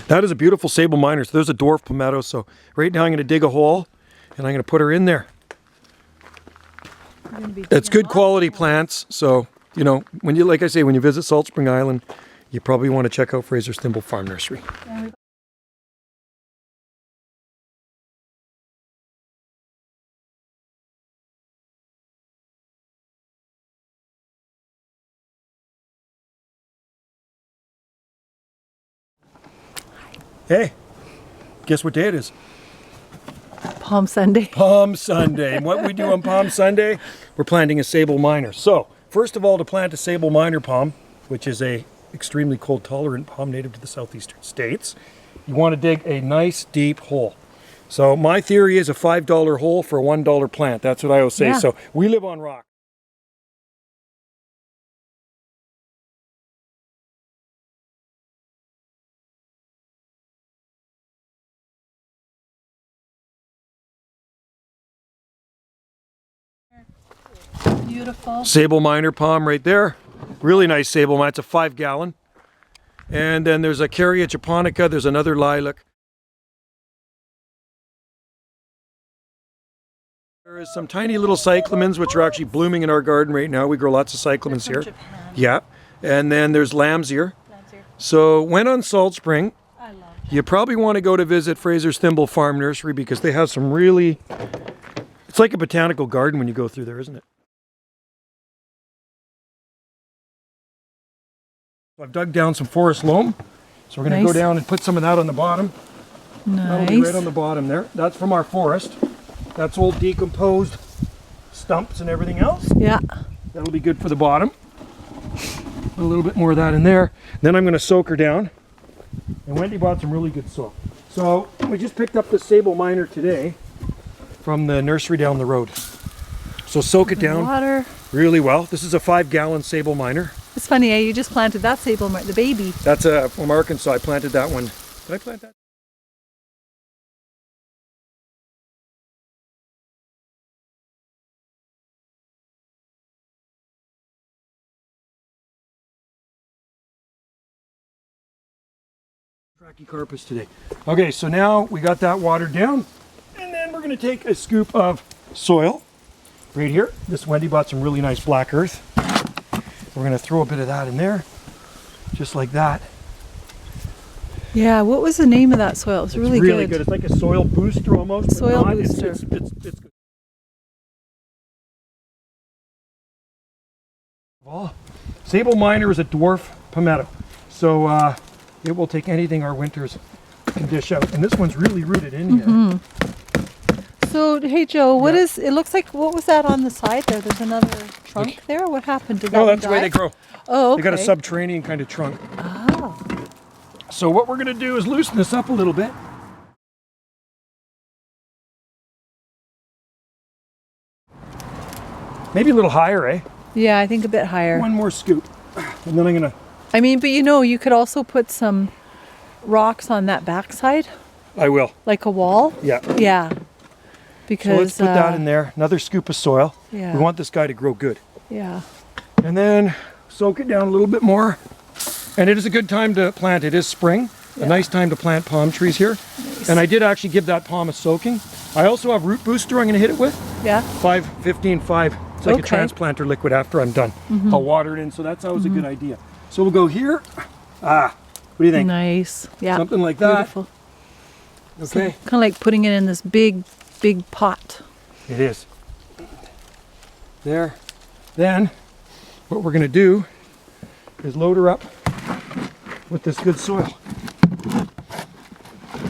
That is a beautiful Sabal minor. So there's a dwarf palmetto. So right now I'm going to dig a hole and I'm going to put her in there. It's good quality plants. So, you know, when you, like I say, when you visit Salt Spring Island, you probably want to check out Fraser's Thimble Farm Nursery. Hey, guess what day it is? Palm Sunday. Palm Sunday. And what we do on Palm Sunday, we're planting a Sabal minor. So, first of all, to plant a Sabal minor palm, which is a extremely cold tolerant palm native to the southeastern states, you want to dig a nice deep hole. So my theory is a $5 hole for a $1 plant. That's what I always say. Yeah. So we live on rock. Beautiful. Sabal minor palm right there. Really nice Sabal minor. It's a 5-gallon. And then there's a Caria japonica. There's another lilac. There is some tiny little cyclamens which are actually blooming in our garden right now. We grow lots of cyclamens here. Japan. Yeah. And then there's lamb's ear. So when on Salt Spring, you probably want to go to visit Fraser's Thimble Farm Nursery because they have some really, it's like a botanical garden when you go through there, isn't it? I've dug down some forest loam, so we're going to go down and put some of that on the bottom. That'll be right on the bottom there. That's from our forest. That's old decomposed stumps and everything else. Yeah. That'll be good for the bottom. Put a little bit more of that in there. Then I'm going to soak her down. And Wendy bought some really good soil. So we just picked up the Sabal minor today from the nursery down the road. So soak it down really well. This is a 5-gallon Sabal minor. It's funny, eh? You just planted that Sabal, the baby. That's from Arkansas. I planted that one. Did I plant that? Trachycarpus today. Okay, so now we got that watered down. And then we're going to take a scoop of soil right here. This Wendy bought some really nice black earth. We're going to throw a bit of that in there, just like that. Yeah, what was the name of that soil? It's really good. It's like a soil booster almost. Soil booster. It's good. Well, Sabal minor is a dwarf palmetto, so it will take anything our winters can dish out. And this one's really rooted in here. So, hey Joe, what is, it looks like, what was that on the side there? There's another trunk there? What happened? Did that No, one that's the way they grow. Oh, okay. They got a subterranean kind of trunk. Oh. So what we're going to do is loosen this up a little bit. Maybe a little higher, eh? Yeah, I think a bit higher. One more scoop. And then I'm going to... I mean, but you know, you could also put some rocks on that backside. I will. Like a wall? Yeah. Yeah. Because, so let's put that in there. Another scoop of soil. Yeah. We want this guy to grow good. Yeah. And then soak it down a little bit more. And it is a good time to plant. It is spring. Yeah. A nice time to plant palm trees here. Nice. And I did actually give that palm a soaking. I also have root booster I'm going to hit it with. Yeah. 5-15-5. It's like a transplanter liquid after I'm done. I'll water it in, so that's always a good idea. So we'll go here. What do you think? Nice. Yeah. Something like that. Beautiful. Okay. So, kind of like putting it in this big pot. It is. There. Then what we're going to do is load her up with this good soil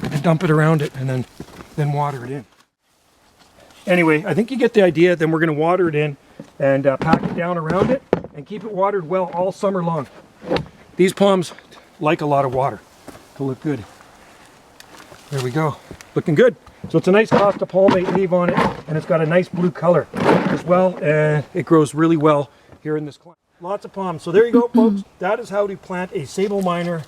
and dump it around it and then water it in. Anyway, I think you get the idea. Then we're going to water it in and pack it down around it and keep it watered well all summer long. These palms like a lot of water to look good. There we go. Looking good. So it's a nice Costa palmate leaf on it, and it's got a nice blue color as well, and it grows really well here in this climate. Lots of palms. So there you go, folks. That is how to plant a Sabal minor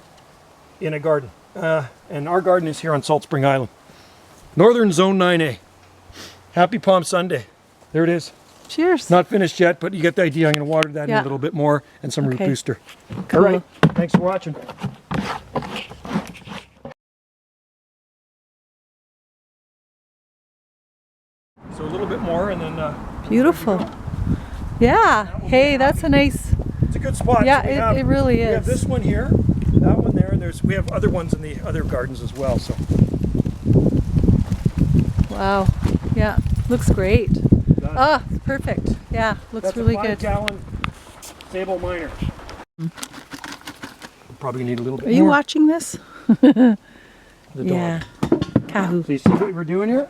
in a garden. And our garden is here on Salt Spring Island. Northern Zone 9A. Happy Palm Sunday. There it is. Cheers. Not finished yet, but you get the idea. I'm going to water that in a little bit more and some root booster. Cool. All right. Thanks for watching. more, and then Beautiful. Yeah. Hey, that's a nice. it's a good spot. Yeah, So we have, it really we have is. this one here, that one there, and we have other ones in the other gardens as well. So Wow. Yeah. Looks great. done. Ah, perfect. Yeah. Looks That's really a good. 5-gallon Sabal miner. Probably need a little bit Are you more. watching this? The dog. Yeah. Kahoo. So you see what we're doing here?